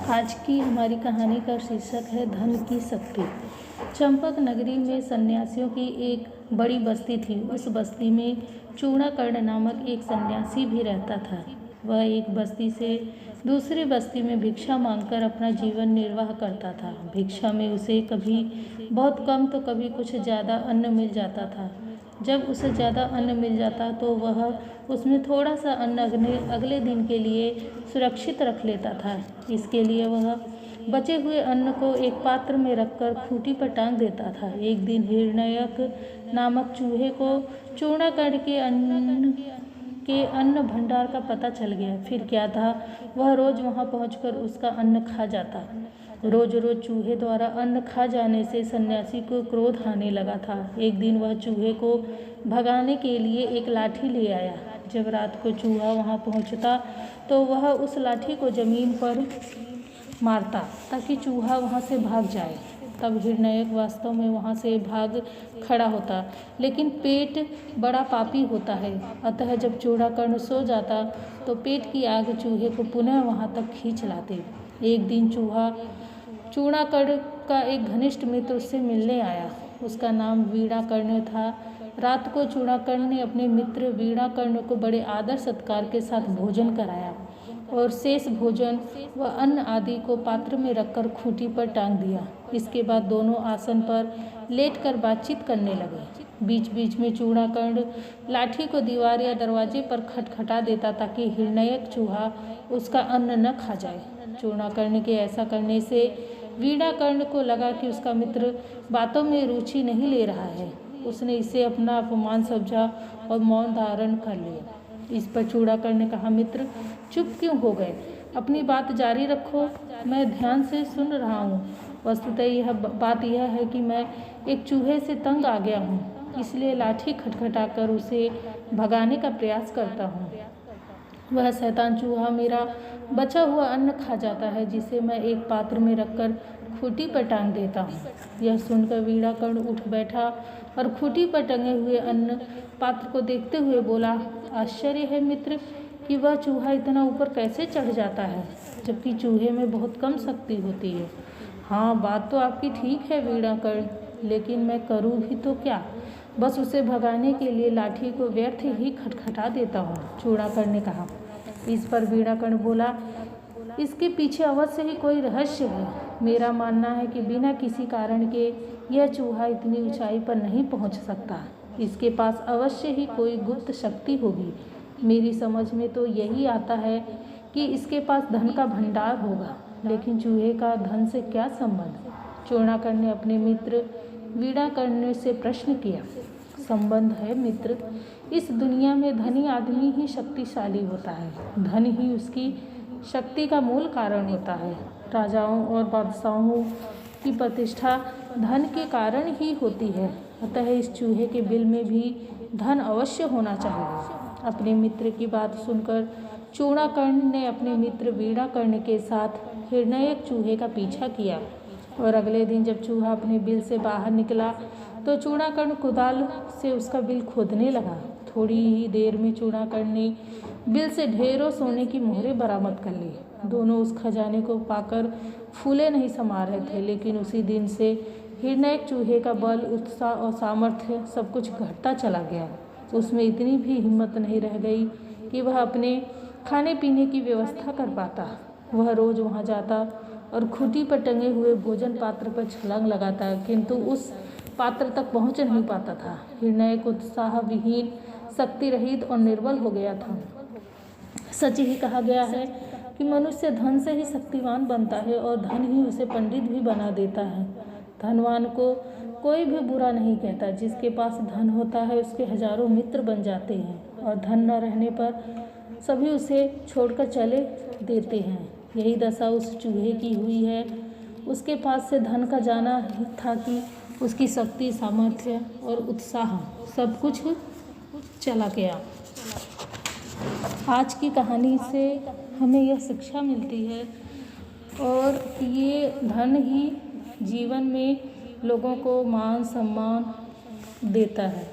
आज की हमारी कहानी का शीर्षक है धन की शक्ति। चंपक नगरी में सन्यासियों की एक बड़ी बस्ती थी। उस बस्ती में चूड़ाकर्ण नामक एक सन्यासी भी रहता था। वह एक बस्ती से दूसरी बस्ती में भिक्षा मांगकर अपना जीवन निर्वाह करता था। भिक्षा में उसे कभी बहुत कम तो कभी कुछ ज़्यादा अन्न मिल जाता था। जब उसे ज़्यादा अन्न मिल जाता तो वह उसमें थोड़ा सा अन्न अगले दिन के लिए सुरक्षित रख लेता था। इसके लिए वह बचे हुए अन्न को एक पात्र में रखकर खूंटी पर टांग देता था। एक दिन हिरण्यक नामक चूहे को चूड़ाकर्ण के अन्न भंडार का पता चल गया। फिर क्या था, वह रोज वहां पहुंचकर उसका अन्न खा जाता। रोज रोज चूहे द्वारा अन्न खा जाने से सन्यासी को क्रोध आने लगा था। एक दिन वह चूहे को भगाने के लिए एक लाठी ले आया। जब रात को चूहा वहां पहुंचता तो वह उस लाठी को जमीन पर मारता ताकि चूहा वहां से भाग जाए। तब हिरण्यक वास्तव में वहां से भाग खड़ा होता, लेकिन पेट बड़ा पापी होता है। अतः जब चूड़ाकर्ण सो जाता तो पेट की आग चूहे को पुनः वहां तक खींच लाते। एक दिन चूड़ाकर्ण का एक घनिष्ठ मित्र उससे मिलने आया। उसका नाम वीणाकर्ण था। रात को चूड़ाकर्ण ने अपने मित्र वीणाकर्ण को बड़े आदर सत्कार के साथ भोजन कराया और शेष भोजन व अन्न आदि को पात्र में रखकर खूंटी पर टांग दिया। इसके बाद दोनों आसन पर लेटकर बातचीत करने लगे। बीच बीच में चूड़ाकर्ण लाठी को दीवार या दरवाजे पर खटखटा देता ताकि हिरण्यक चूहा उसका अन्न न खा जाए। चूड़ाकर्ण के ऐसा करने से वीणाकर्ण को लगा कि उसका मित्र बातों में रुचि नहीं ले रहा है। उसने इसे अपना अपमान समझा और मौन धारण कर लिया। इस पर चूड़ाकर्ण ने कहा, मित्र चुप क्यों हो गए? अपनी बात जारी रखो, मैं ध्यान से सुन रहा हूँ। वस्तुतः यह बात है कि मैं एक चूहे से तंग आ गया हूँ, इसलिए लाठी खटखटाकर उसे भगाने का प्रयास करता हूँ। वह शैतान चूहा मेरा बचा हुआ अन्न खा जाता है, जिसे मैं एक पात्र में रखकर खूंटी पर टांग देता हूँ। यह सुनकर वीणाकर्ण उठ बैठा और खूंटी पर टंगे हुए अन्न पात्र को देखते हुए बोला, आश्चर्य है मित्र कि वह चूहा इतना ऊपर कैसे चढ़ जाता है, जबकि चूहे में बहुत कम शक्ति होती है। हाँ, बात तो आपकी ठीक है वीणाकर्ण, लेकिन मैं करूँ भी तो क्या? बस उसे भगाने के लिए लाठी को व्यर्थ ही खटखटा देता हूँ, चूड़ाकर्ण ने कहा। इस पर वीणाकर्ण बोला, इसके पीछे अवश्य ही कोई रहस्य है। मेरा मानना है कि बिना किसी कारण के यह चूहा इतनी ऊंचाई पर नहीं पहुंच सकता। इसके पास अवश्य ही कोई गुप्त शक्ति होगी। मेरी समझ में तो यही आता है कि इसके पास धन का भंडार होगा, लेकिन चूहे का धन से क्या संबंध? चूड़ाकर्ण ने अपने मित्र वीणाकर्ण से प्रश्न किया। संबंध है मित्र, इस दुनिया में धनी आदमी ही शक्तिशाली होता है। धन ही उसकी शक्ति का मूल कारण होता है। राजाओं और बादशाहों की प्रतिष्ठा धन के कारण ही होती है। अतः इस चूहे के बिल में भी धन अवश्य होना चाहिए। अपने मित्र की बात सुनकर चूड़ाकर्ण ने अपने मित्र वीणाकर्ण के साथ हिरण्यक चूहे का पीछा किया और अगले दिन जब चूहा अपने बिल से बाहर निकला तो चूड़ाकर्ण कुदाल से उसका बिल खोदने लगा। थोड़ी ही देर में चूड़ाकर्ण ने बिल से ढेरों सोने की मोहरें बरामद कर ली। दोनों उस खजाने को पाकर फूले नहीं समा रहे थे, लेकिन उसी दिन से हिरण्यक चूहे का बल, उत्साह और सामर्थ्य सब कुछ घटता चला गया। उसमें इतनी भी हिम्मत नहीं रह गई कि वह अपने खाने पीने की व्यवस्था कर पाता। वह रोज वहां जाता और खूंटी पर टंगे हुए भोजन पात्र पर छलांग लगाता, किंतु उस पात्र तक पहुंच नहीं पाता था। हिरण्यक उत्साह विहीन, शक्ति रहित और निर्बल हो गया था। सच ही कहा गया है कि मनुष्य धन से ही शक्तिवान बनता है और धन ही उसे पंडित भी बना देता है। धनवान को कोई भी बुरा नहीं कहता। जिसके पास धन होता है उसके हजारों मित्र बन जाते हैं और धन न रहने पर सभी उसे छोड़कर चले देते हैं। यही दशा उस चूहे की हुई है। उसके पास से धन का जाना ही था कि उसकी शक्ति, सामर्थ्य और उत्साह सब कुछ चला गया। आज की कहानी से हमें यह शिक्षा मिलती है और ये धन ही जीवन में लोगों को मान सम्मान देता है।